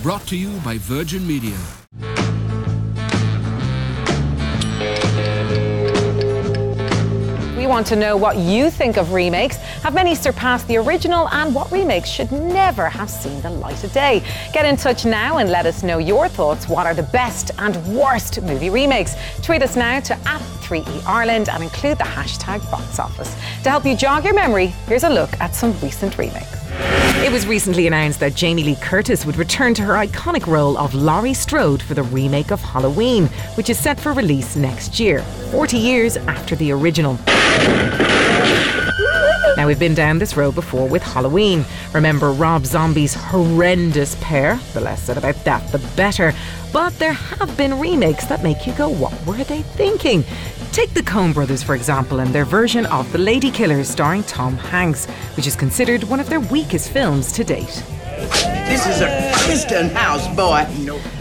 Brought to you by Virgin Media. We want to know what you think of remakes. Have many surpassed the original, and what remakes should never have seen the light of day? Get in touch now and let us know your thoughts. What are the best and worst movie remakes? Tweet us now to @3EIreland and include the hashtag box office. To help you jog your memory, here's a look at some recent remakes. It was recently announced that Jamie Lee Curtis would return to her iconic role of Laurie Strode for the remake of Halloween, which is set for release next year, 40 years after the original. Now, we've been down this road before with Halloween. Remember Rob Zombie's horrendous pair? The less said about that, the better. But there have been remakes that make you go, what were they thinking? Take the Coen brothers, for example, and their version of The Lady Killers starring Tom Hanks, which is considered one of their weakest films to date. This is a Christian house, boy.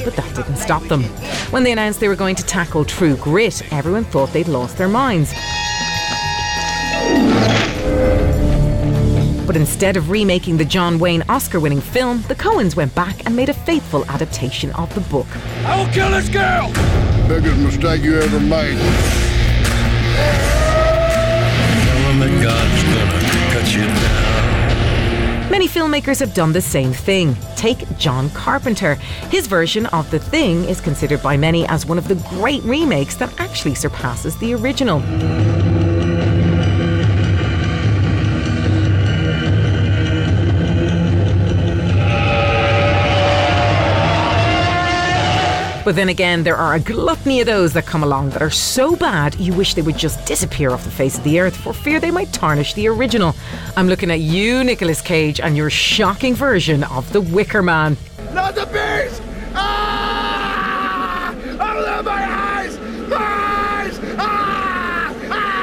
But that didn't stop them. When they announced they were going to tackle True Grit, everyone thought they'd lost their minds. But instead of remaking the John Wayne Oscar-winning film, the Coens went back and made a faithful adaptation of the book. I will kill this girl! Biggest mistake you ever made. Tell him that God's gonna cut you down. Many filmmakers have done the same thing. Take John Carpenter. His version of The Thing is considered by many as one of the great remakes that actually surpasses the original. But then again, there are a gluttony of those that come along that are so bad you wish they would just disappear off the face of the earth for fear they might tarnish the original. I'm looking at you, Nicolas Cage, and your shocking version of The Wicker Man. Not the bees! Ah! Out of my eyes! Eyes! Ah! Ah!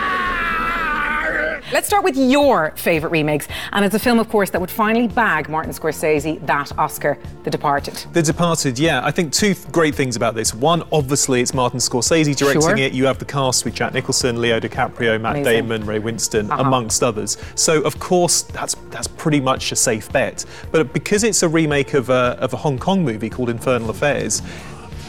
Let's start with your favourite remakes. And it's a film, of course, that would finally bag Martin Scorsese that Oscar, The Departed. The Departed, yeah. I think two great things about this. One, obviously, it's Martin Scorsese directing it. You have the cast with Jack Nicholson, Leo DiCaprio, Matt Damon, Ray Winstone, amongst others. So, of course, that's pretty much a safe bet. But because it's a remake of a Hong Kong movie called Infernal Affairs,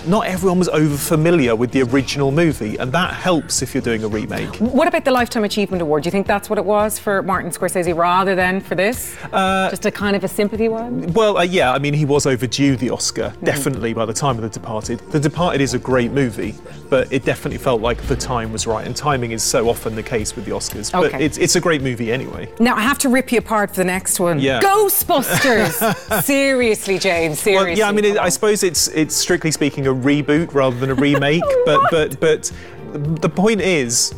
not everyone was over familiar with the original movie, and that helps if you're doing a remake. What about the Lifetime Achievement Award? Do you think that's what it was for Martin Scorsese rather than for this? Just a kind of a sympathy one? Well, yeah, I mean, he was overdue the Oscar, definitely, by the time of The Departed. The Departed is a great movie, but it definitely felt like the time was right, and timing is so often the case with the Oscars. Okay. But it's a great movie anyway. Now, I have to rip you apart for the next one. Yeah. Ghostbusters! Seriously, James, seriously. Well, yeah, I mean, I suppose it's strictly speaking a reboot rather than a remake, but the point is,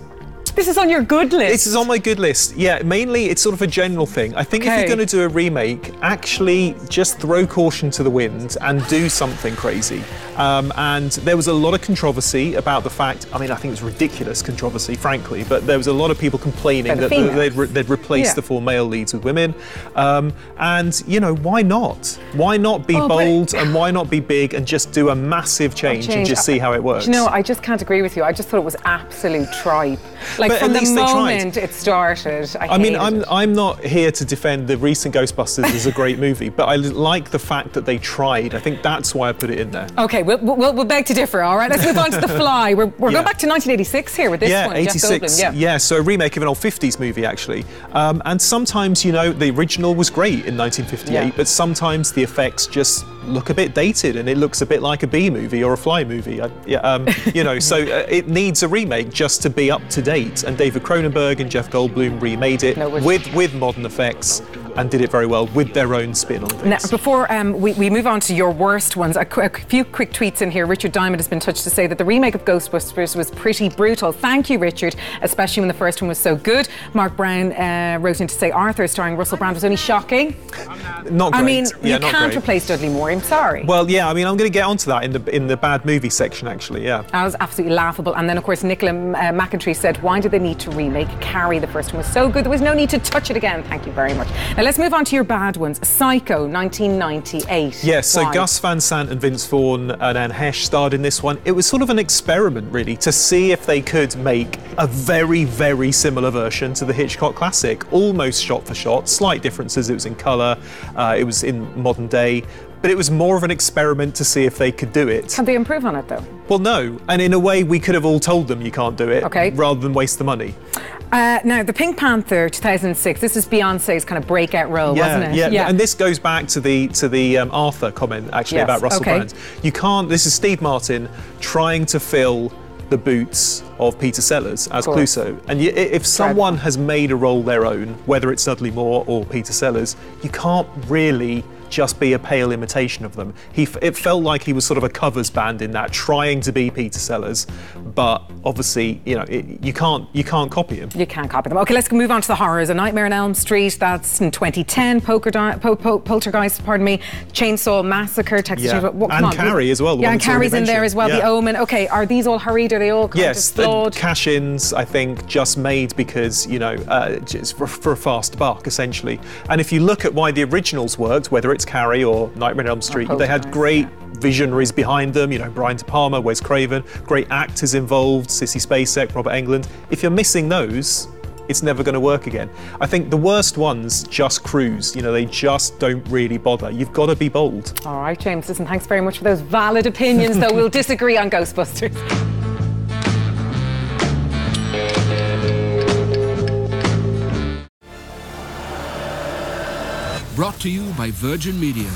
this is on your good list. This is on my good list. Yeah, mainly it's sort of a general thing. I think if you're going to do a remake, actually just throw caution to the wind and do something crazy. And there was a lot of controversy about the fact, I mean, I think it was ridiculous controversy, frankly, but there was a lot of people complaining that they'd replaced the 4 male leads with women. And, you know, why not? Why not be bold and why not be big and just do a massive change and just see how it works? You know, I just can't agree with you. I just thought it was absolute tripe. Like, but from the moment it started, I mean, I'm not here to defend the recent Ghostbusters as a great movie, but I like the fact that they tried. I think that's why I put it in there. Okay, we'll beg to differ, all right? Let's move on to The Fly. We're going back to 1986 here with this one. 86. Yeah, so a remake of an old 50s movie, actually. And sometimes, you know, the original was great in 1958, but sometimes the effects just look a bit dated and it looks a bit like a B movie or a Fly movie. You know, so it needs a remake just to be up to date. And David Cronenberg and Jeff Goldblum remade it with modern effects and did it very well with their own spin on things. Now, before we move on to your worst ones, a few quick tweets in here. Richard Diamond has been touched to say that the remake of Ghostbusters was pretty brutal. Thank you, Richard, especially when the first one was so good. Mark Brown wrote in to say Arthur starring Russell Brand was only shocking. Not great. I mean, you can't replace Dudley Moore, I'm sorry. Well, yeah, I mean, I'm going to get onto that in the bad movie section, actually, yeah. That was absolutely laughable. And then, of course, Nicola McIntyre said, why did they need to remake Carrie? The first one was so good, there was no need to touch it again. Thank you very much. Now, let's move on to your bad ones. Psycho, 1998. Yes, so Why? Gus Van Sant and Vince Vaughn and Anne Heche starred in this one. It was sort of an experiment, really, to see if they could make a very, very similar version to the Hitchcock classic, almost shot for shot, slight differences. It was in colour, it was in modern day, but it was more of an experiment to see if they could do it. Can they improve on it though? Well, no, and in a way we could have all told them you can't do it, rather than waste the money. Now, the Pink Panther 2006, this is Beyonce's kind of breakout role, wasn't it? Yeah, and this goes back to the Arthur comment, actually, about Russell Brand. You can't, this is Steve Martin trying to fill the boots of Peter Sellers as Clouseau. And if someone has made a role their own, whether it's Dudley Moore or Peter Sellers, you can't really just be a pale imitation of them. It felt like he was sort of a covers band in that, trying to be Peter Sellers, but obviously, you know, you can't copy him. You can't copy them. Okay, let's move on to the horrors. A Nightmare on Elm Street, that's in 2010. Poltergeist, pardon me. Chainsaw Massacre, Texas Chainsaw. And Carrie as well. And Carrie's in there as well. The Omen. Okay, are these all hurried? Are they all kind of flawed? Yes, cash-ins, I think, just made because, you know, just for a fast buck, essentially. And if you look at why the originals worked, whether it's Carrie or Nightmare on Elm Street, they had great visionaries behind them, you know, Brian De Palma, Wes Craven, great actors involved, Sissy Spacek, Robert Englund. If you're missing those, it's never going to work again. I think the worst ones just cruise, you know, they just don't really bother. You've got to be bold. All right, James, listen, thanks very much for those valid opinions, though we'll disagree on Ghostbusters. Brought to you by Virgin Media.